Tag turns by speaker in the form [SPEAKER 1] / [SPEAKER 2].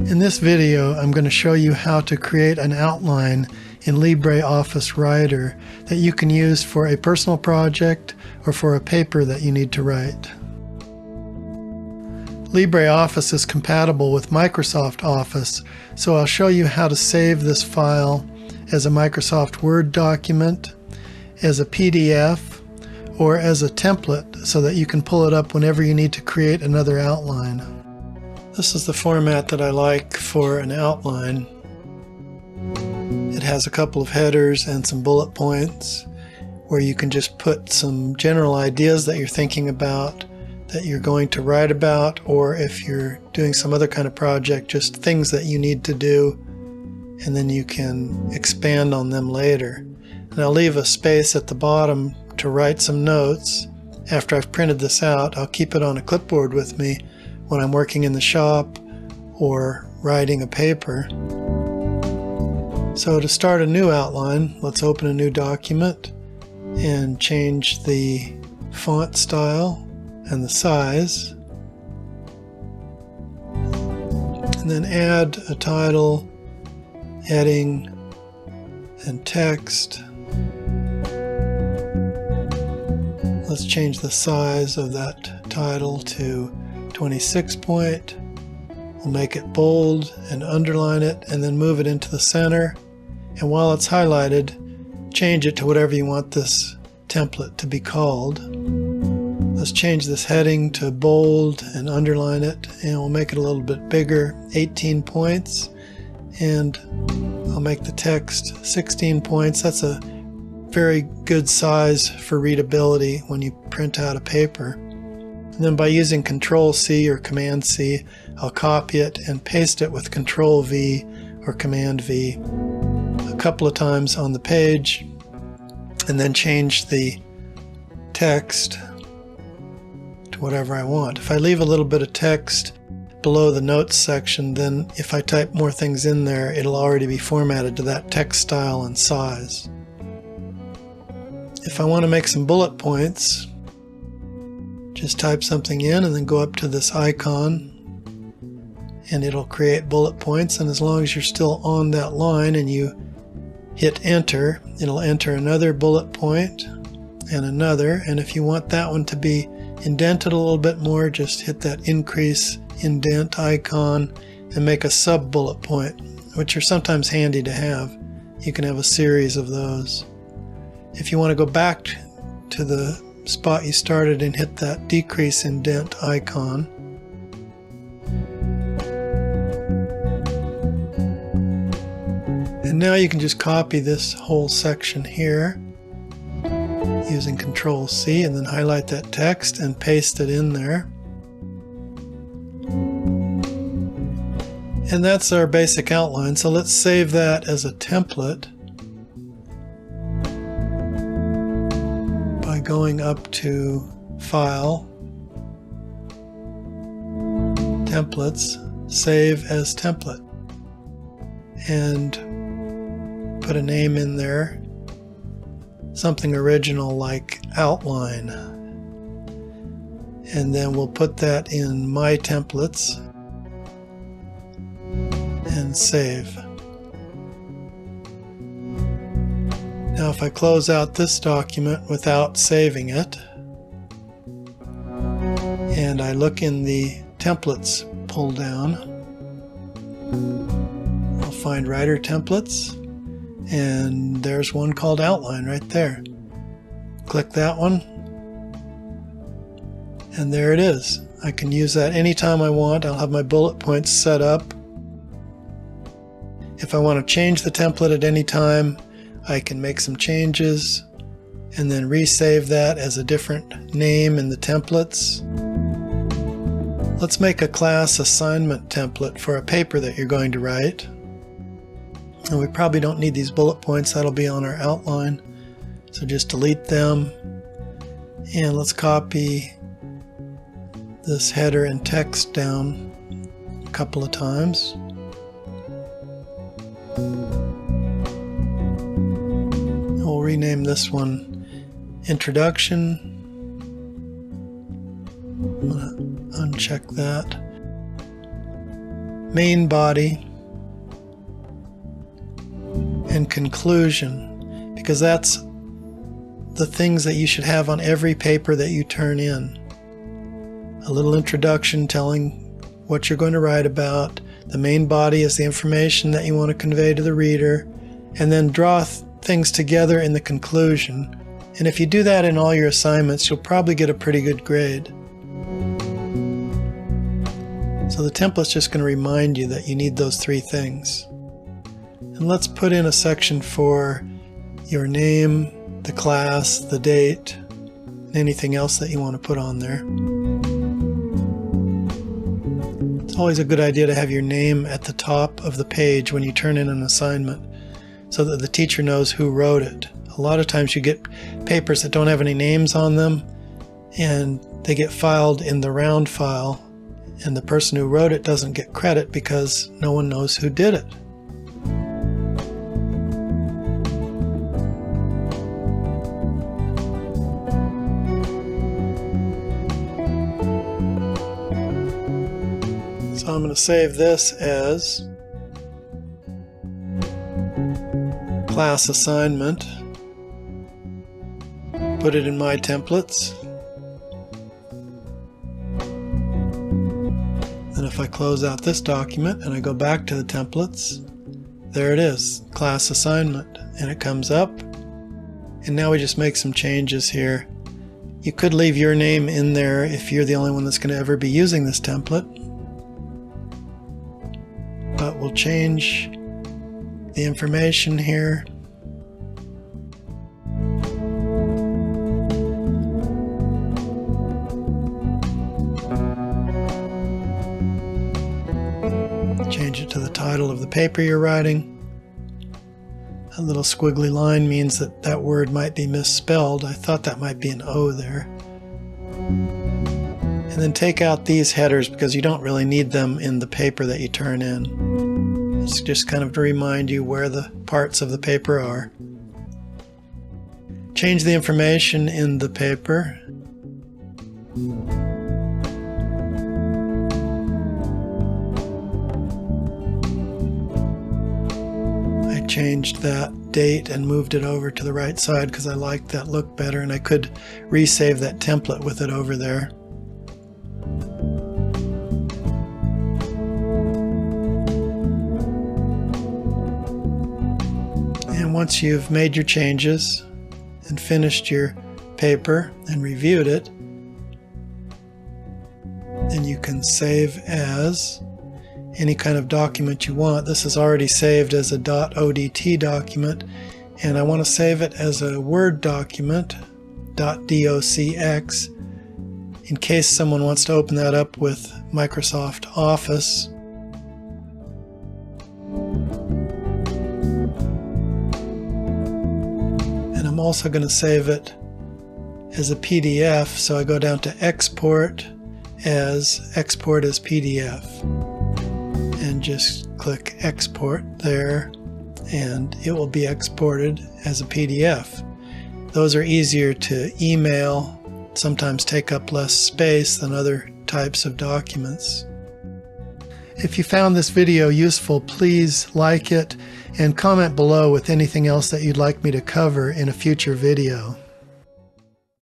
[SPEAKER 1] In this video, I'm going to show you how to create an outline in Libre Office Writer that you can use for a personal project or for a paper that you need to write. LibreOffice is compatible with Microsoft Office, so I'll show you how to save this file as a Microsoft Word document, as a PDF, or as a template so that you can pull it up whenever you need to create another outline. This is the format that I like for an outline. It has a couple of headers and some bullet points where you can just put some general ideas that you're thinking about, that you're going to write about, or if you're doing some other kind of project, just things that you need to do, and then you can expand on them later. And I'll leave a space at the bottom to write some notes. After I've printed this out, I'll keep it on a clipboard with me when I'm working in the shop or writing a paper. So to start a new outline, let's open a new document and change the font style and the size, and then add a title, heading, and text. Let's change the size of that title to 26 point. We'll make it bold and underline it and then move it into the center. And while it's highlighted, change it to whatever you want this template to be called. Let's change this heading to bold and underline it, and we'll make it a little bit bigger, 18 points. And I'll make the text 16 points. That's a very good size for readability when you print out a paper. And then by using Control-C or Command-C, I'll copy it and paste it with Control-V or Command-V a couple of times on the page, and then change the text to whatever I want. If I leave a little bit of text below the notes section, then if I type more things in there, it'll already be formatted to that text style and size. If I want to make some bullet points, just type something in and then go up to this icon and it'll create bullet points, and as long as you're still on that line and you hit enter, it'll enter another bullet point and another. And if you want that one to be indented a little bit more, just hit that increase indent icon and make a sub bullet point, which are sometimes handy to have. You can have a series of those. If you want to go back to the spot you started and hit that decrease indent icon. And now you can just copy this whole section here using Control-C and then highlight that text and paste it in there. And that's our basic outline. So let's save that as a template by going up to File, Templates, Save as Template, and put a name in there, something original like outline, and then we'll put that in My Templates and save. Now if I close out this document without saving it and I look in the templates pull down, I'll find Writer Templates, and there's one called Outline right there. Click that one, and there it is. I can use that anytime I want. I'll have my bullet points set up. If I want to change the template at any time, I can make some changes and then resave that as a different name in the templates. Let's make a class assignment template for a paper that you're going to write. And we probably don't need these bullet points, that'll be on our outline. So just delete them. And let's copy this header and text down a couple of times. We'll rename this one Introduction. I'm going to uncheck that. main body, and conclusion, because that's the things that you should have on every paper that you turn in. A little introduction telling what you're going to write about. The main body is the information that you want to convey to the reader, and then draw things together in the conclusion. And if you do that in all your assignments, you'll probably get a pretty good grade. So the template's just going to remind you that you need those three things. And let's put in a section for your name, the class, the date, and anything else that you want to put on there. It's always a good idea to have your name at the top of the page when you turn in an assignment so that the teacher knows who wrote it. A lot of times you get papers that don't have any names on them, and they get filed in the round file, and the person who wrote it doesn't get credit because no one knows who did it. So I'm going to save this as class assignment, put it in my templates, and if I close out this document and I go back to the templates, there it is, class assignment, and it comes up. And now we just make some changes here. You could leave your name in there if you're the only one that's going to ever be using this template, but we'll change the information here. Change it to the title of the paper you're writing. A little squiggly line means that that word might be misspelled. I thought that might be an O there. And then take out these headers because you don't really need them in the paper that you turn in. It's just kind of to remind you where the parts of the paper are. Change the information in the paper. I changed that date and moved it over to the right side because I liked that look better, and I could resave that template with it over there. And once you've made your changes and finished your paper and reviewed it, then you can save as any kind of document you want. This is already saved as a .odt document, and I want to save it as a Word document, .docx, in case someone wants to open that up with Microsoft Office. And I'm also going to save it as a PDF, so I go down to export as PDF. And just click export there, and it will be exported as a PDF. Those are easier to email, sometimes take up less space than other types of documents. If you found this video useful, please like it and comment below with anything else that you'd like me to cover in a future video.